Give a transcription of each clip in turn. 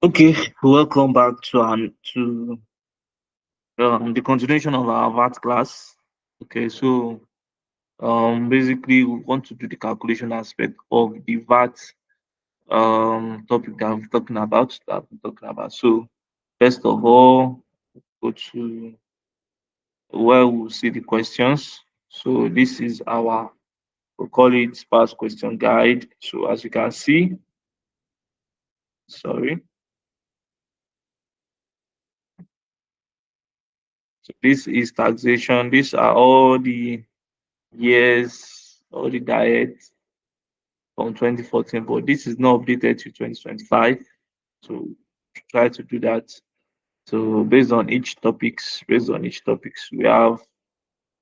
Okay, welcome back to the continuation of our VAT class. Okay, so basically we want to do the calculation aspect of the VAT topic that we're talking about. So first of all, go to where we'll see the questions. So this is our, we'll call it past question guide. So as you can see, sorry, so this is taxation. These are all the years, all the diets from 2014, but this is not updated to 2025. So try to do that. So based on each topics, we have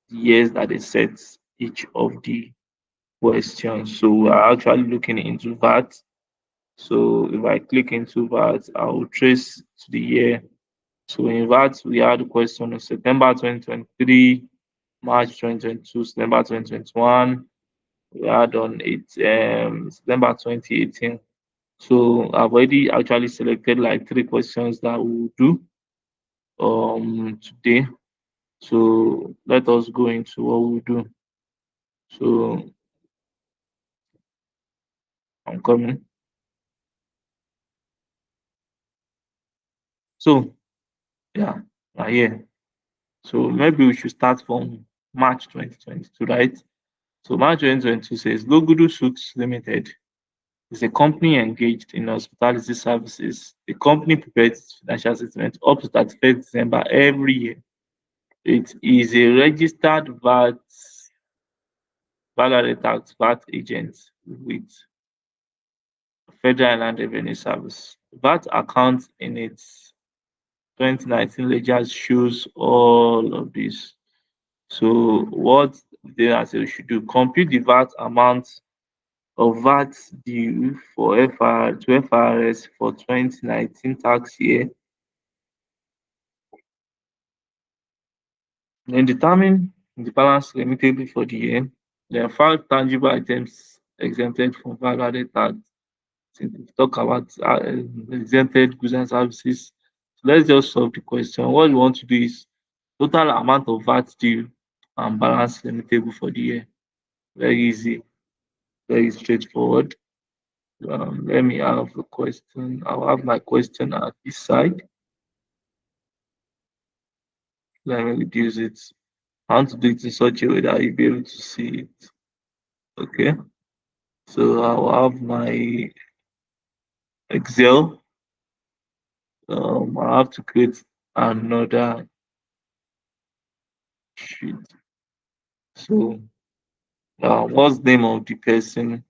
the years that they set each of the questions. So we are actually looking into that. So if I click into that, I will trace to the year. So in that, we had the question of September 2023, March 2022, September 2021. We had on it September 2018. So I've already actually selected like three questions that we will do today. So let us go into what we do. So I'm coming. So yeah, right here. So maybe we should start from March 2022, right? So March 2022 says Logudu Suits Limited is a company engaged in hospitality services. The company prepares its financial statement up to 31st December every year. It is a registered value tax VAT agent with Federal Land Revenue Service. VAT account in its 2019 ledger shows all of this. So what they are saying we should do, compute the VAT amount of VAT due for FRS for 2019 tax year, then determine the balance remittable for the year. There are five tangible items exempted from value added tax. Since we talk about exempted goods and services, so let's just solve the question. What we want to do is total amount of VAT due and balance remittable for the year. Very easy, very straightforward. Let me have a question. I'll have my question at this side. Let me reduce it. I want to do it in such a way that you'll be able to see it. Okay. So I'll have my Excel. I have to create another sheet. So what's the name of the person?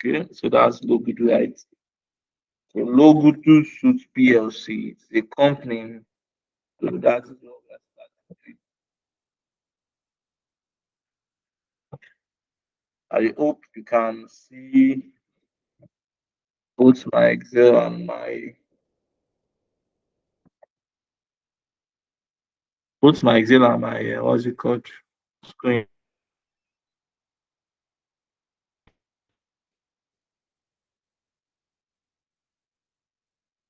Okay, so that's Logudu, right? So Logudu Suit PLC. It's a company. So that is what we're starting with. I hope you can see both my Excel and my what's it called, screen.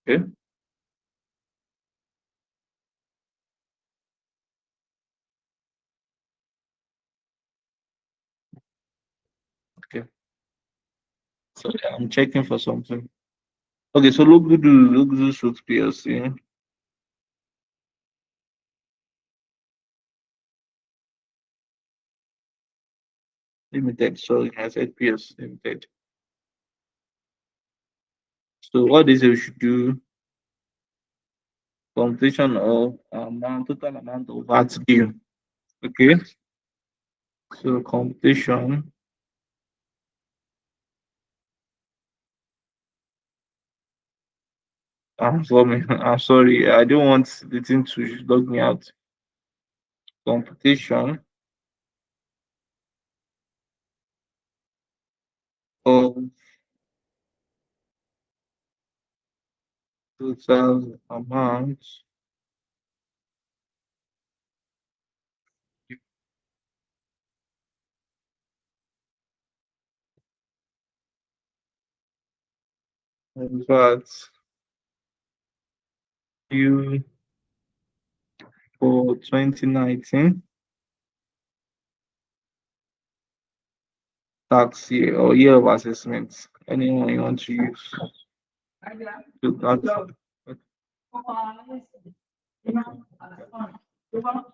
Okay, okay. So yeah, I'm checking for something. Okay, so Logudu Suit PLC Limited. Sorry, I said PLC Limited. So what is it we should do? Computation of total amount of VAT due. Okay, so computation. I'm sorry. I don't want the thing to log me out. Computation of total amount VAT due for 2019 tax year or year of assessment. Anyone you want to use to tax.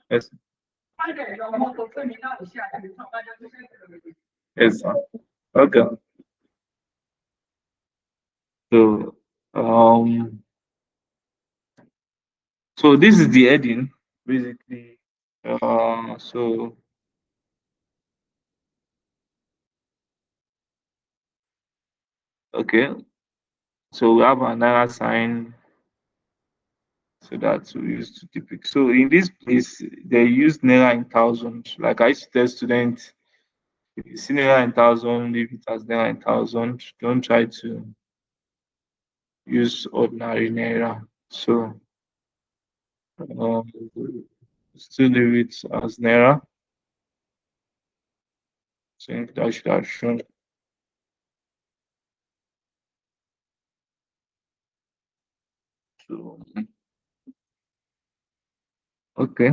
Yes, yes, sir. Okay. So, um, so this is the heading, basically. So okay, so we have another sign, so that we use to depict. So in this place, they use naira in thousand. Like I used to tell students, if you see naira in thousand, leave it as naira in thousand. Don't try to use ordinary naira. So um, still leave it as naira. So that should have shown. So okay,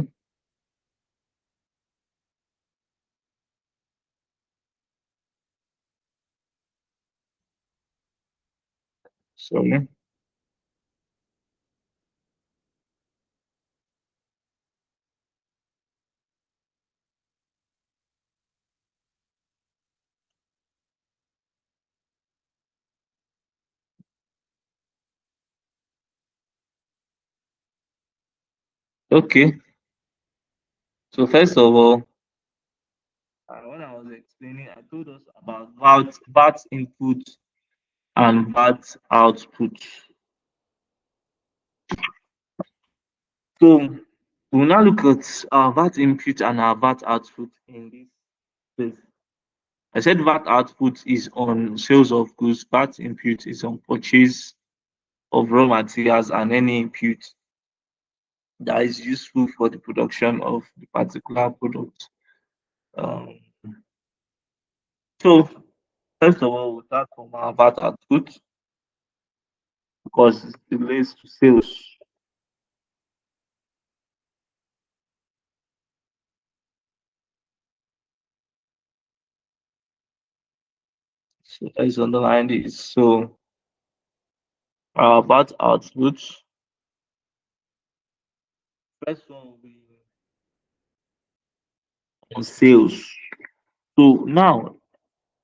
so okay. So first of all, when I was explaining, I told us about VAT input and VAT output. So we'll now look at our VAT input and our VAT output in this place. I said VAT output is on sales of goods, VAT input is on purchase of raw materials and any input that is useful for the production of the particular product. Um, so first of all, we'll start from our VAT output because it relates to sales. So let's underline this. So our VAT output, first one will be on sales. So now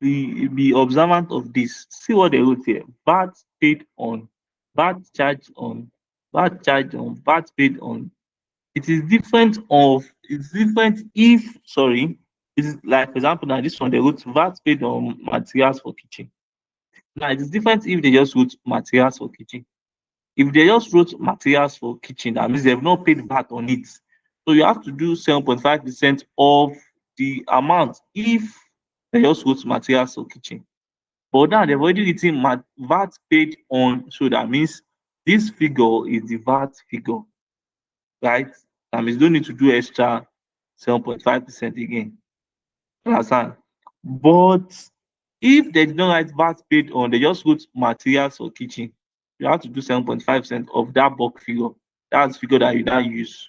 be observant of this. See what they wrote here. VAT paid on, VAT charged on, VAT charged on, VAT paid on. It is different of it's different if sorry, it's like for example now this one they wrote VAT paid on materials for kitchen. Now it is different if they just wrote materials for kitchen. If they just wrote materials for kitchen, that means they've not paid VAT on it. So you have to do 7.5% of the amount if they just wrote materials for kitchen. But now they've already written VAT paid on, so that means this figure is the VAT figure, right? That means you don't need to do extra 7.5% again. Understand? But if they did not write VAT paid on, they just wrote materials for kitchen, you have to do 7.5% of that bulk figure. That's the figure that you now use.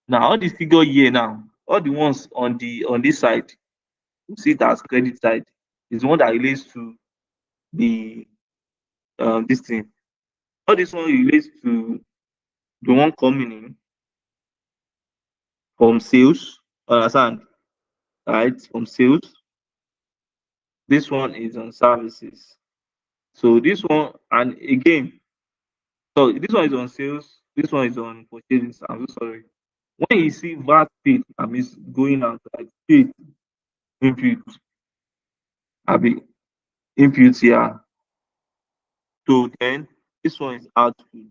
Now all the figure here now, all the ones on this side, you see it as credit side, is the one that relates to the this thing. All this one relates to the one coming in from sales, understand? Right? From sales. This one is on services. So this one, and again, so this one is on sales, this one is on purchasing. I'm so sorry. When you see VAT paid, I mean going out like paid input, I be input here. So then this one is output.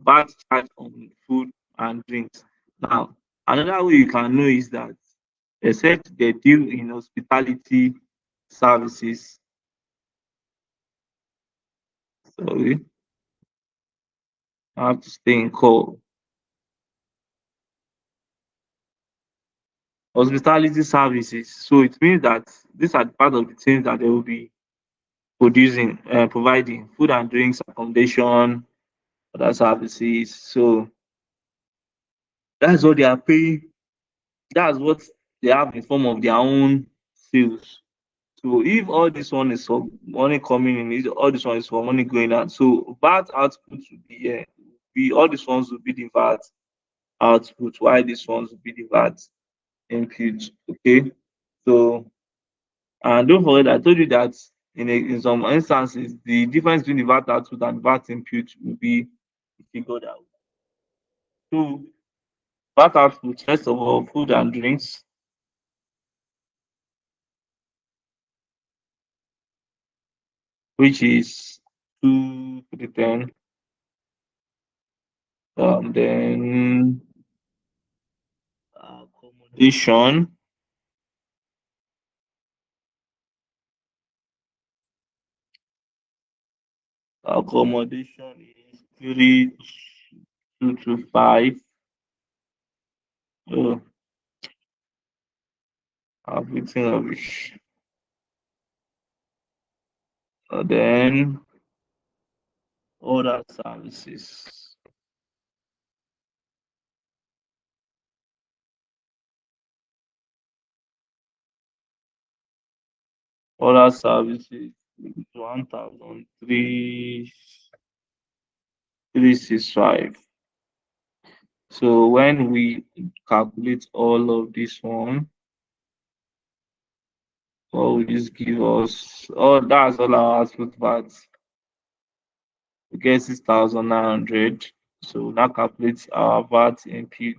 VAT charge on food and drinks. Now, another way you can know is that except they deal in hospitality services. Sorry, I have to stay in call. Hospitality services. So it means that these are part of the things that they will be providing food and drinks, accommodation, other services. So that's what they are paying. That's what they have in form of their own sales. So if all this one is for money coming in, all this one is for money going out. So VAT output will be all these ones will be the VAT output, while these ones will be the VAT input. Okay. So and don't forget, I told you that in some instances, the difference between the VAT output and VAT input will be figured out. So VAT output, first of all, food and drinks, which is 2 to the 10. Then accommodation, accommodation is 3 2 to 5. Oh, I've written rubbish. Then other services. Other services is 1,365. So when we calculate all of this one, what will this give us? Oh, that's all our output VAT. We get 6,900. So that calculates our VAT input.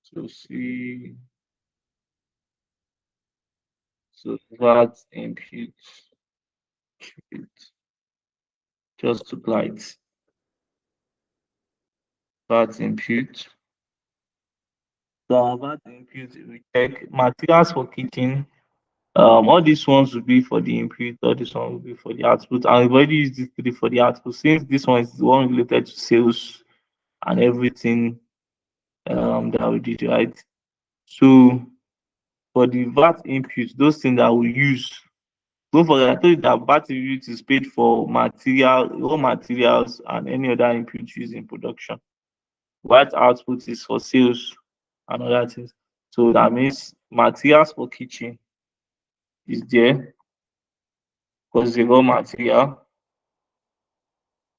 So see, so VAT input, just to light VAT input. So our VAT input, we check materials for kitchen. All these ones will be for the input, all this one will be for the output. And we've already used this three for the output since this one is the one related to sales and everything that we did, right? So for the VAT input, those things that we use, don't forget, I told you that VAT input is paid for material, raw materials, and any other input used in production. VAT output is for sales and other things. So that means materials for kitchen is there because the raw material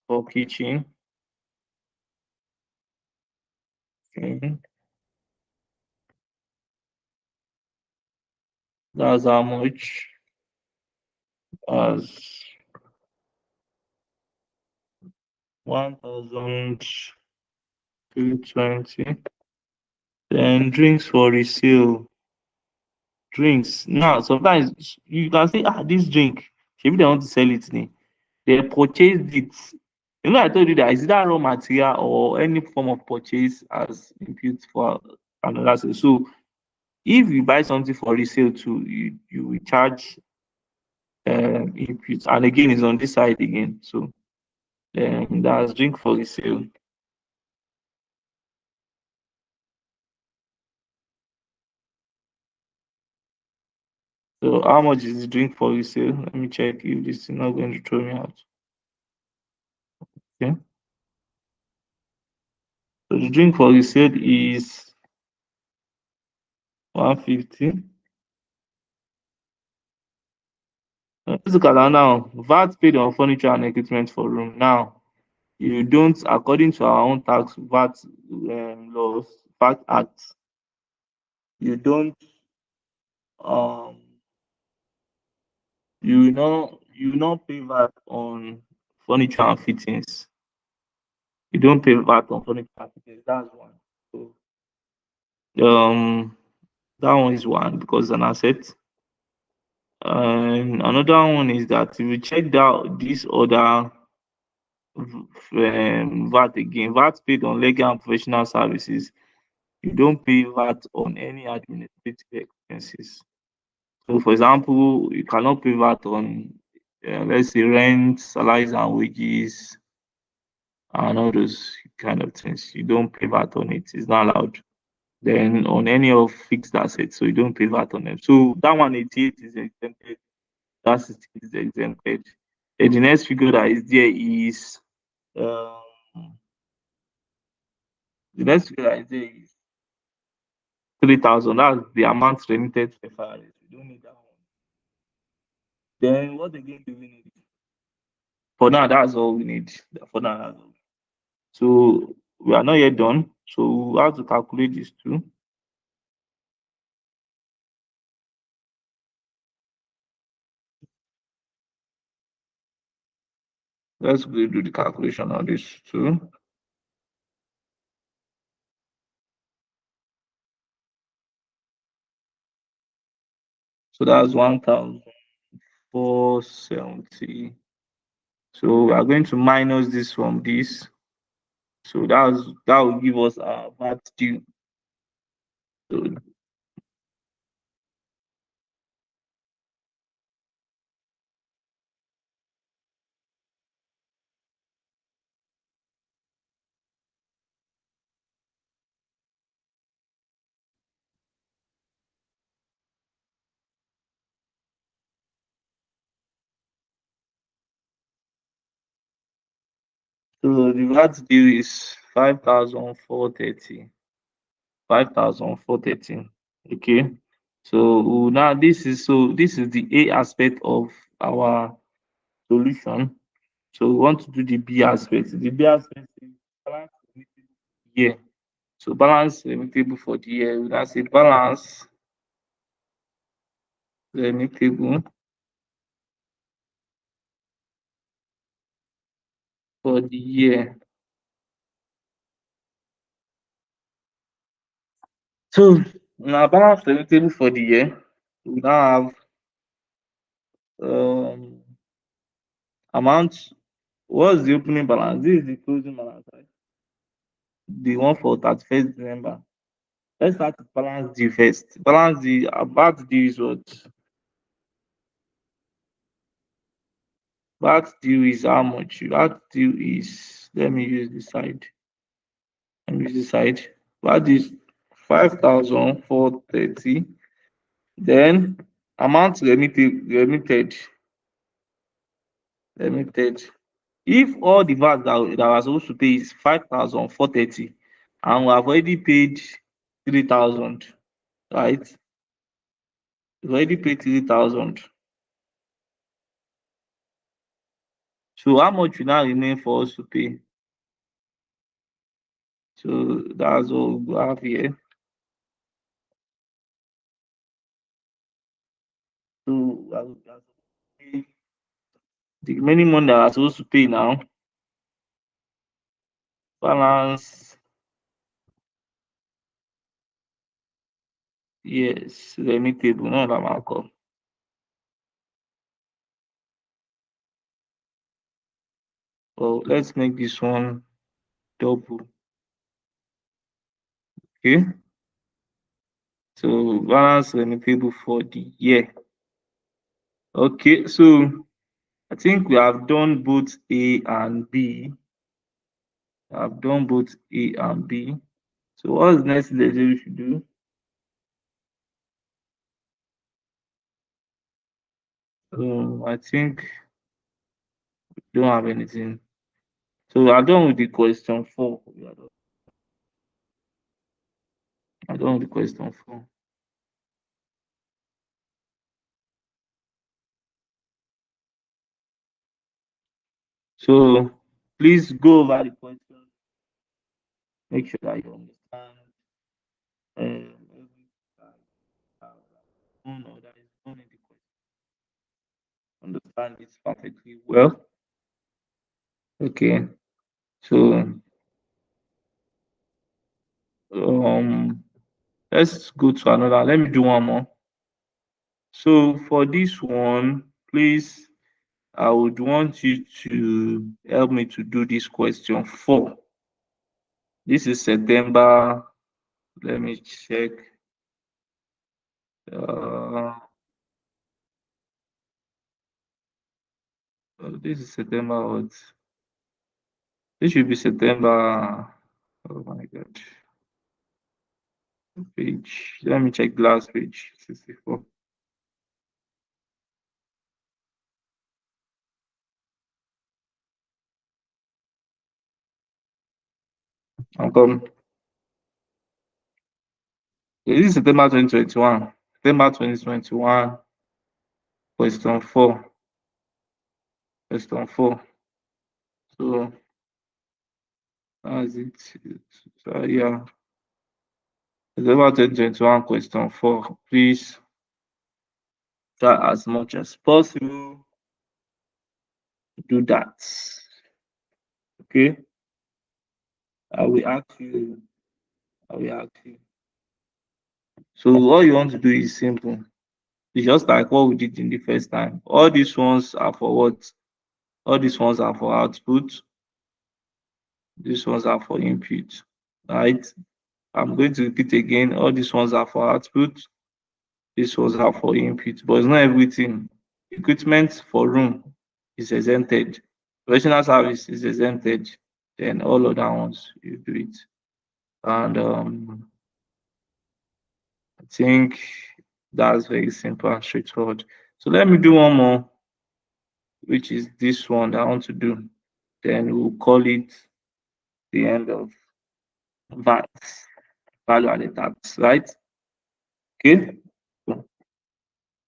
for kitchen. Mhm. That's how much as 1,220. Then drinks for resale. Drinks. Now, sometimes you can say, this drink, maybe they want to sell it. They purchased it. I told you that is that raw material or any form of purchase as input for another sale. So if you buy something for resale too, you will charge input. And again, it's on this side again. So that's drink for resale. So how much is the drink for resale? Let me check if this is not going to throw me out. Okay. So the drink for resale is 150. Let's look at that now. VAT paid on furniture and equipment for room. Now, you don't, according to our own tax VAT laws, VAT Act, you don't um you will not pay VAT on furniture and fittings. You don't pay VAT on furniture and fittings. That's one. So um that one is one because it's an asset. And another one is that if you check out this other VAT again, VAT paid on legal and professional services, you don't pay VAT on any administrative expenses. So, for example, you cannot pay VAT on, let's say, rent, salaries and wages, and all those kind of things. You don't pay VAT on it. It's not allowed. Then on any of fixed assets, so you don't pay VAT on them. So that one 88 is exempted. university is exempted. Then the next figure that is there is um, the next figure that is there is 3,000. That's the amount remitted to FRS. We don't need that one. Then what again do we need? For now, that's all we need. For now, that's all. So we are not yet done. So we have to calculate this too. Let's go do the calculation on this too. So that's 1,470. So we are going to minus this from this. So that will give us our VAT due. So, so the VAT due is 5,430. 5,430. Okay. So now this is the A aspect of our solution. So we want to do the B aspect. The B aspect is balance remittable year. So balance remittable for the year. We now say balance remittable for the year. So now balance remittable for the year. We now have amount. What's the opening balance? This is the closing balance, right? The one for 31st December. Let's start with balance due first. Balance due about due is what? Back due is how much? Back due is, let me use this side. Let me use this side. Back due is 5,430. Then amount remitted. If all the VAT that I was supposed to pay is 5,430 and we have already paid 3,000, right? We've already paid 3,000. So how much will now remain for us to pay? So that's what we have here. So the remaining money that I was supposed to pay now, balance, yes, remittable, not that call. Well, let's make this one double. Okay. So balance remittable for the year. Okay, so I think we have done both A and B. I've done both A and B. So what's the next thing that we should do? I think we don't have anything. So we are done with the question 4. I done with the question 4. So please go over the question. Make sure that you understand every one or that is done in the question. Understand this perfectly well. Okay. So um let's go to another. Let me do one more. So for this one, please, I would want you to help me to do this question 4. This is September. Let me check. Uh, this is September. What? This should be September. Oh my God. Page. Let me check last page. 64. I'm coming. This is September 2021. September 2021, question 4. Question 4. So that's it. So yeah. September 2021, question 4. Please try as much as possible to do that. Okay. I will ask you. I will ask you. So all you want to do is simple. It's just like what we did in the first time. All these ones are for what? All these ones are for output. These ones are for input. Right? I'm going to repeat again. All these ones are for output. These ones are for input. But it's not everything. Equipment for room is exempted. Professional service is exempted. Then all other ones you do it. And I think that's very simple and straightforward. So let me do one more, which is this one that I want to do. Then we'll call it the end of VAT, value added tax, right? Okay, so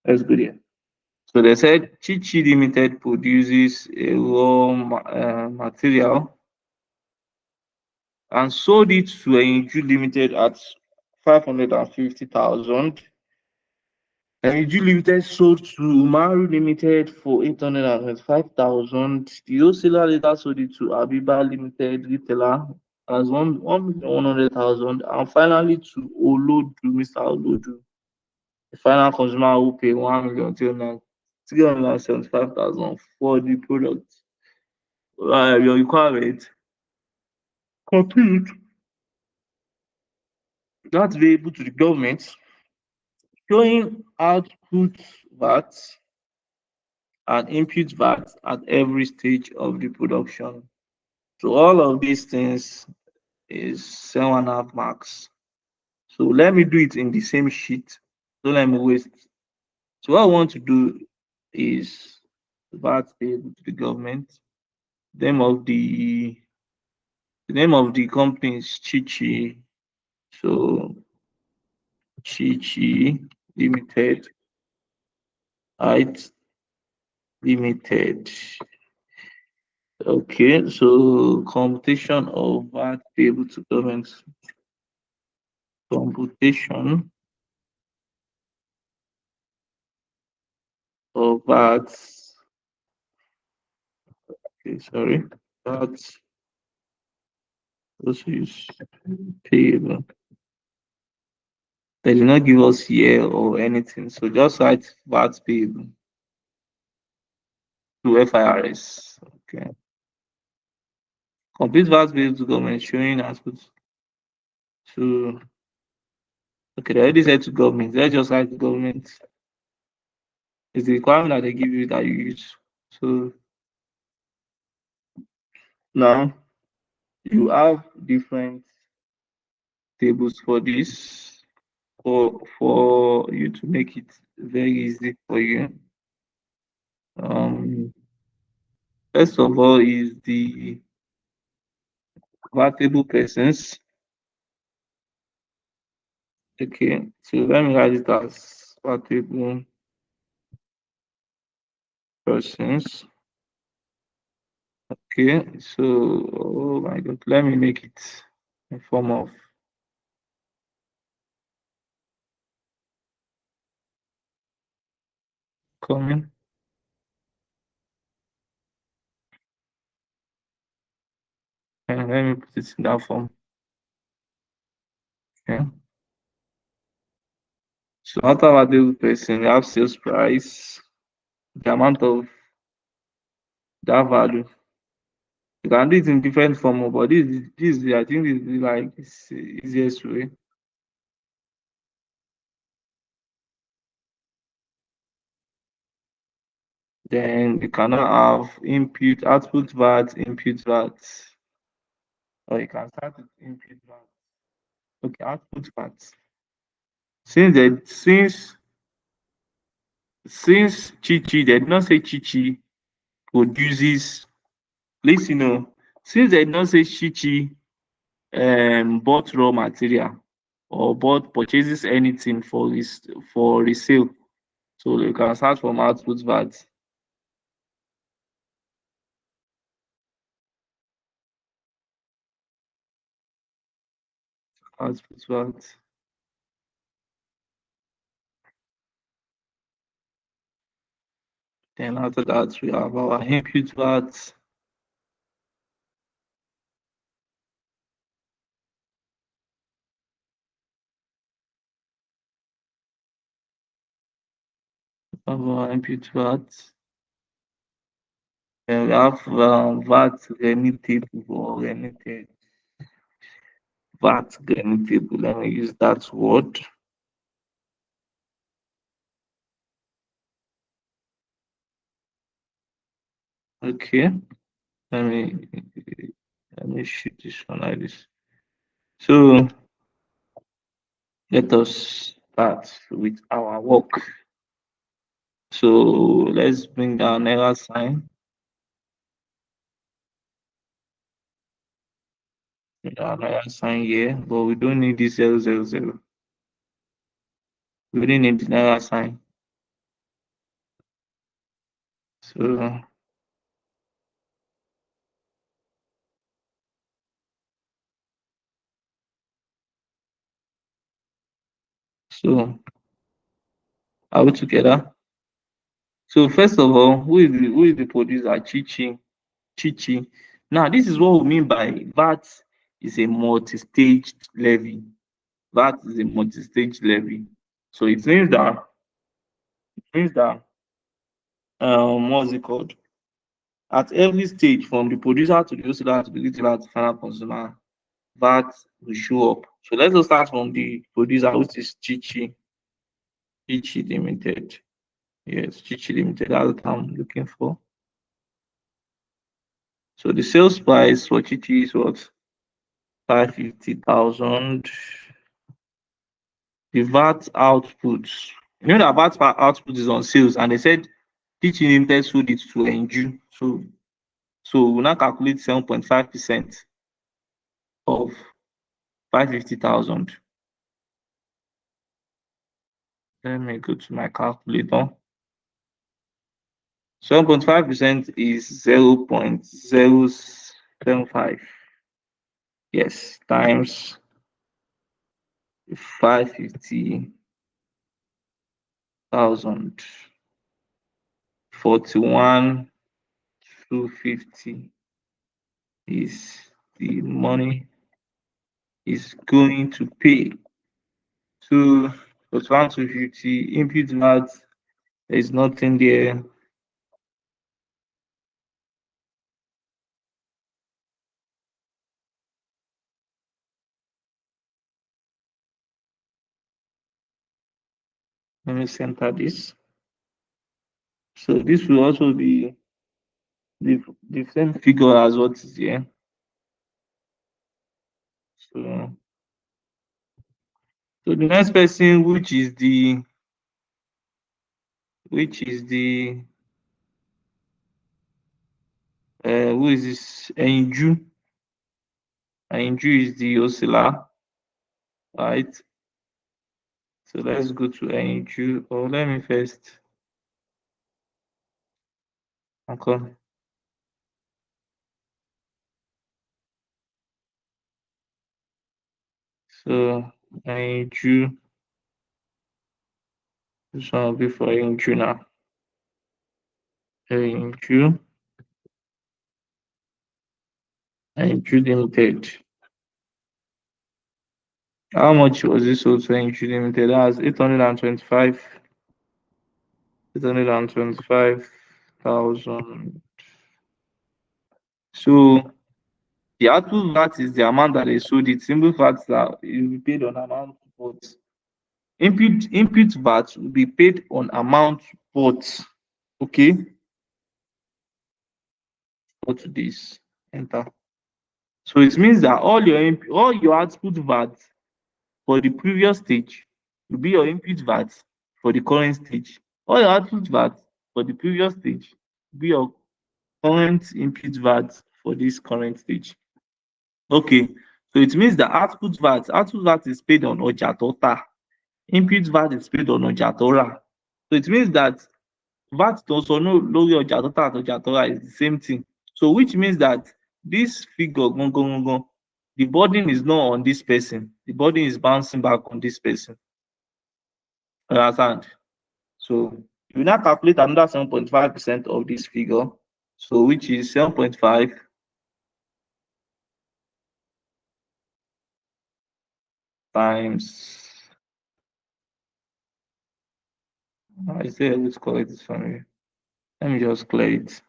let's go there. So they said Chichi Limited produces a raw material and sold it to Enju Limited at 550,000. Enju Limited sold to Umaru Limited for 825,000. The wholesaler later sold it to Abiba Limited retailer as 1,100,000, and finally to Olodu, Mr. Olodu. The final consumer will pay 1,375,000 for the product. Your requirement complete that's available to the government, showing output VAT and input VAT at every stage of the production. So all of these things is 7.5 marks. So let me do it in the same sheet. Don't let me waste. So what I want to do is VAT payable to the government. Name of the name of the company is Chichi. So Chichi Limited, right? Limited. Okay, so computation of VAT payable to government. Computation of VAT. Okay, sorry. VAT also is payable. They did not give us year or anything, so just write VAT payable to FIRS. Okay. Complete VAT payable to government showing output to. Okay, they already said to government. Let's just write to government. It's the requirement that they give you that you use. So now you have different tables for this for you to make it very easy for you. Um, First of all is the vatable persons. Okay, so let me write it as vatable persons. Okay, so oh my god, let me make it in form of coming. And let me put it in that form. Okay. So after vatable person, you have sales price, the amount of that value. You can do it in different form, but this I think this is like the easiest way. Then you cannot have input, output VAT, input VAT, or you can start with input VAT. Okay, output VAT. Since Chichi, they did not say Chichi produces. Listen, since they did not say Chichi bought raw material or bought purchases anything for resale. So you can start from output VAT. Output VAT. Then after that we have our input VAT. Our input VAT. Then we have VAT remittable or remitted. VAT remittable. Let me use that word. Okay. Let me let me shoot this one like this. So let us start with our work. So let's bring down error sign. Bring down error sign here, but we don't need this 000. We really need the error sign. So so are we together? So first of all, who is the producer? Chichi. Chichi. Now this is what we mean by VAT is a multi-staged levy. VAT is a multi-stage levy. So it means that what's it called? At every stage, from the producer to the wholesaler to the retailer to final consumer, VAT will show up. So let's just start from the producer, which is Chichi Limited. Yes, Chichi Limited. That's what I'm looking for. So the sales price for Chichi is what? 550,000. The VAT output. You know that VAT output is on sales, and they said Chichi Limited sold it to Enju. So we now calculate 7.5% of 550,000. Let me go to my calculator. 7.5% is 0.075. Yes, times 550,000. 41,250 is the money is going to pay. So 41,250 input VAT, there is nothing there. Let me center this. So this will also be the same figure as what is here. So, so the next person, which is the who is this? Enju. Enju is the oscillar, right? So let's go to Enju. Oh, let me first. Okay. So Enju. This one will be for Enju now. Enju. Enju Limited. How much was this sold to Enju Limited? That's 825. 825,000. So the output VAT is the amount that they sold it. Simple fact that it will be paid on amount bought. Input VAT will be paid on amount bought. Okay, go to this. Enter. So it means that all your output VAT for the previous stage will be your input VAT for the current stage. All your output VAT for the previous stage will be your current input VAT for this current stage. Okay, So it means the output VAT is paid on ọjà tó tà, input VAT is paid on ọjà tó rà. So it means that VAT tó ń san lórí ọjà tó tà àti ọjà tó rà is the same thing. So which means that this figure gangan, the burden is not on this person, the burden is bouncing back on this person. Understand? So you now calculate another 7.5% of this figure, so which is 7.5 times, is there a way to correct this for me? Let me just clear it.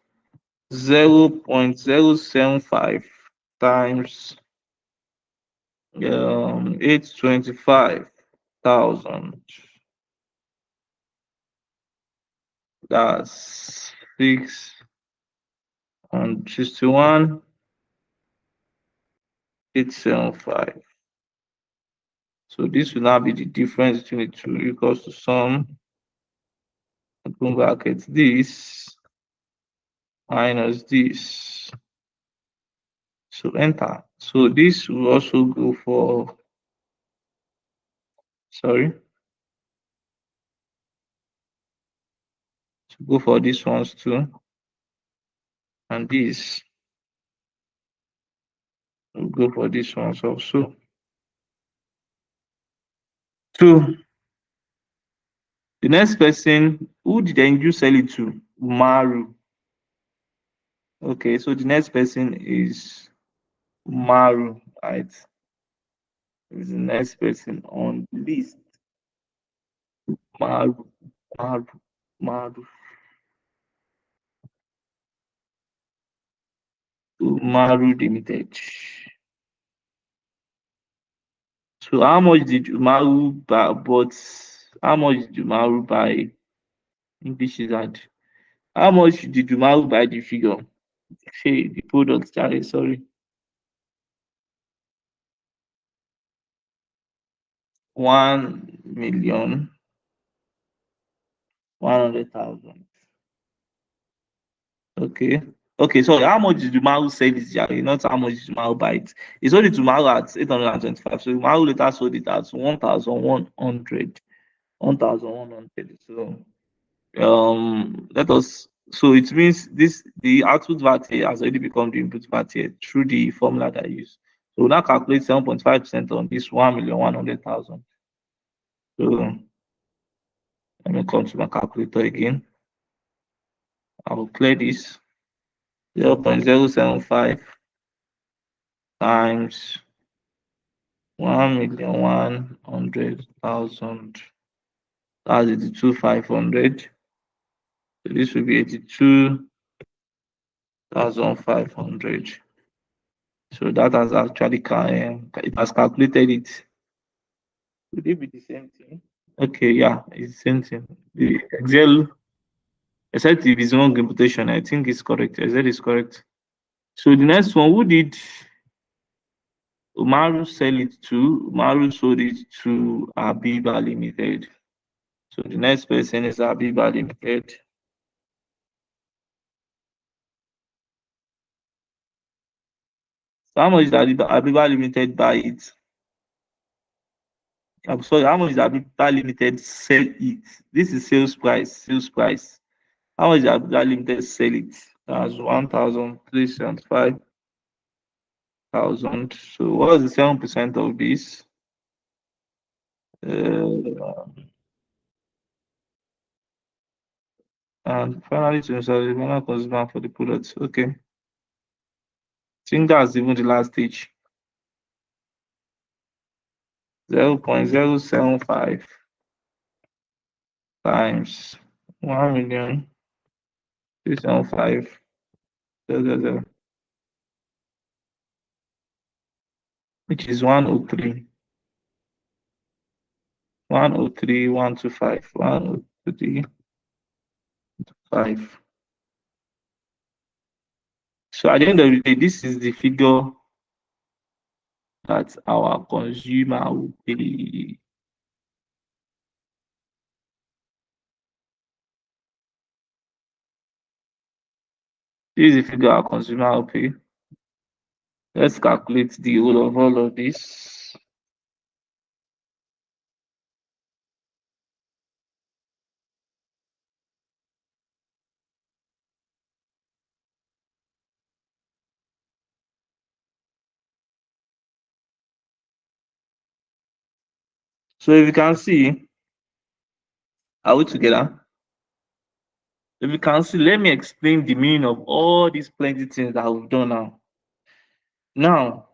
0.075 times 825,000. That's 661,875. So this will now be the difference between the two, equals to sum, open bracket, this minus this. So enter. So this will also go for, sorry, to go for these ones too. And this will go for these ones also. So the next person, who did you sell it to? Maru. Okay, so the next person is Maru, right? Is the next person on the list. Maru, Maru, Maru. So Maru Limited. So how much did Maru buy? But how much did Maru buy? English is hard. How much did Maru buy the figure? Say the product, sorry. 1,100,000. Okay. Okay, so how much did Maru sell it, Jerry? Not how much did Maru buy it. He sold it to Maru at 825. So Maru later sold it at 1,100. 1,100. So let us, so it means this, the output VAT here has already become the input VAT here through the formula that I use. So we'll now calculate 7.5% on this 1,100,000. So let me come to my calculator again. I will clear this. 0.075 times 1,100,000. That's 82,500. So this will be 82,500. So that has actually it has calculated it. Would it be the same thing? Okay, yeah, it's the same thing. The Excel, except if it's wrong imputation, I think it's correct. Excel is correct. So the next one, who did Umaru sell it to? Umaru sold it to Abiba Limited. So the next person is Abiba Limited. So how much did Abiba Limited buy it? I'm sorry, how much did Abiba Limited sell it? This is sales price. Sales price. How much did Abiba Limited sell it? That's 1,375,000. So what is the 7% of this? Uh, and finally, to install the final consumer for the product. Okay. I think that's even the last stage. 0.075 times 1,375,000, which is 103. 103,125. 103,5. So at the end of the day, this is the figure that our consumer will pay. This is the figure our consumer will pay. Let's calculate the whole of all of this. So if you can see, are we together? If you can see, let me explain the meaning of all these plenty things that we've done now. Now,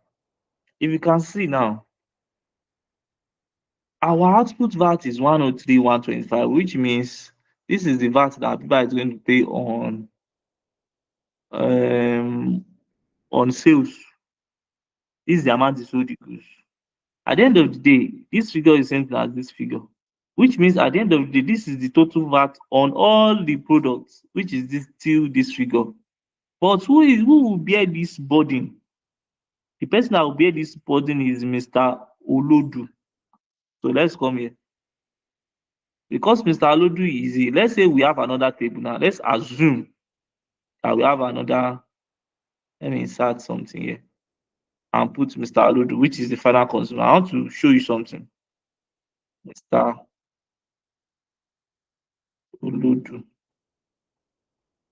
if you can see now, our output VAT is 103, 125, which means this is the VAT that people is going to pay um on sales. This is the amount they sold the goods. At the end of the day, this figure is same thing as this figure, which means at the end of the day, this is the total VAT on all the products, which is this still this figure. But who will bear this burden? The person that will bear this burden is Mr. Olodu. So let's come here. Because Mr. Olodu is here, let's say we have another table now. Let's assume that we have another. Let me insert something here and put Mr. Olodu, which is the final consumer. I want to show you something. Mr. Olodu.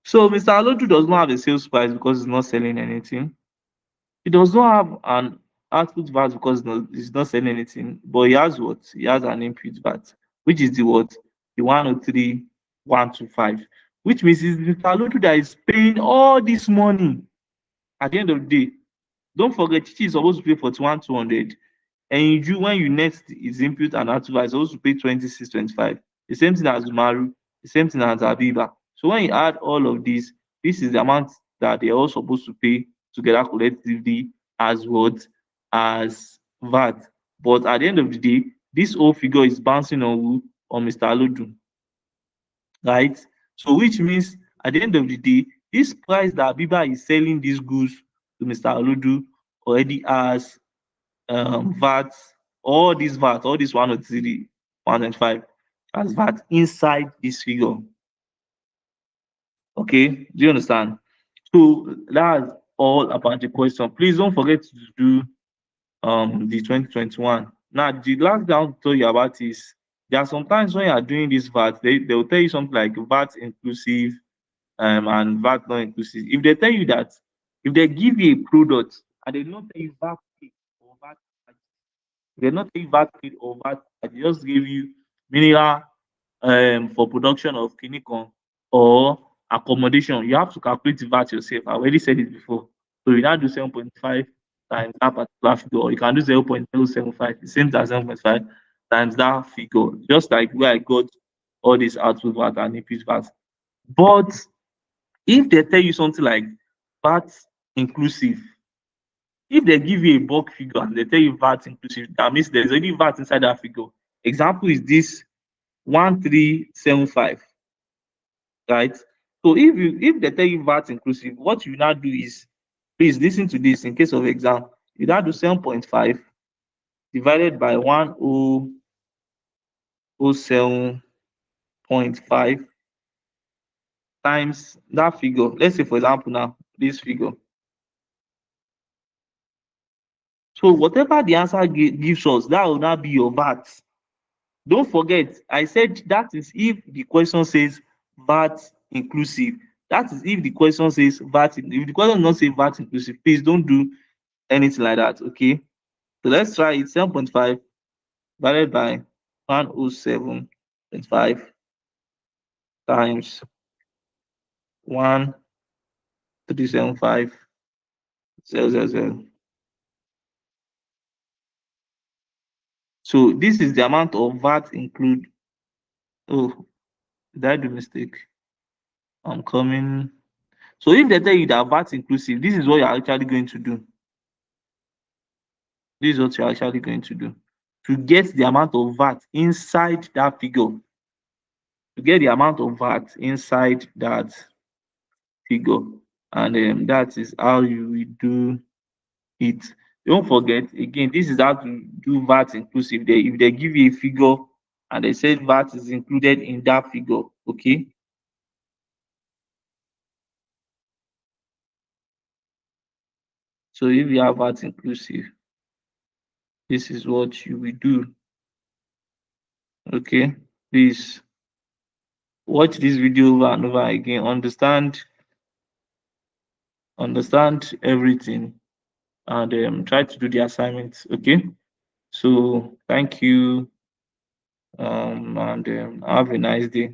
So Mr. Olodu does not have a sales price because he's not selling anything. He does not have an output VAT because he's not selling anything. But he has what? He has an input VAT, which is the what? The 103, 125. Which means it's Mr. Olodu that is paying all this money at the end of the day. Don't forget, Chichi is supposed to pay 41,200. And you, when you net his input and output, is supposed to pay 2625. The same thing as Maru, the same thing as Abiba. So when you add all of this, this is the amount that they're all supposed to pay together collectively as what? As VAT. But at the end of the day, this whole figure is bouncing on who? On Mr. Alodu, right? So which means at the end of the day, this price that Abiba is selling these goods to Mr. Alodu already has VAT, all this 103, 105 as VAT inside this figure. Okay, do you understand? So that's all about the question. Please don't forget to do the 2021. Now, the last thing I'll tell you about is there are sometimes when you are doing this VAT, they will tell you something like VAT inclusive and VAT not inclusive. If they tell you that, if they give you a product and they don't tell you VAT paid or VAT, they not take VAT paid or VAT, they just give you mineral for production of kinikon or accommodation. You have to calculate the VAT yourself. I already said it before. So you now do 7.5 times that particular figure, or you can do 0.075, the same as 7.5 times that figure, just like where I got all these output VAT and input VAT. But if they tell you something like VAT inclusive, if they give you a bulk figure and they tell you VAT inclusive, that means there's already VAT inside that figure. Example is this 1375, right? So if they tell you VAT inclusive, what you now do is, please listen to this in case of exam. You now do 7.5 divided by 1007.5 times that figure. Let's say, for example, now this figure. So whatever the answer gives us, that will now be your VAT. Don't forget, I said that is if the question says VAT inclusive. That is if the question says VAT. If the question does not say VAT inclusive, please don't do anything like that. Okay. So let's try it. 7.5 divided by 107.5 times 1375,000. So this is the amount of VAT include. Oh, did I do mistake? I'm coming. So if they tell you that VAT inclusive, this is what you're actually going to do. This is what you're actually going to do. To get the amount of VAT inside that figure, to get the amount of VAT inside that figure, and that is how you will do it. Don't forget, again, this is how to do VAT inclusive. If they give you a figure and they say VAT is included in that figure, okay? So if you have VAT inclusive, this is what you will do. Okay, please watch this video over and over again. Understand everything, and try to do the assignments. Okay. So thank you, and have a nice day.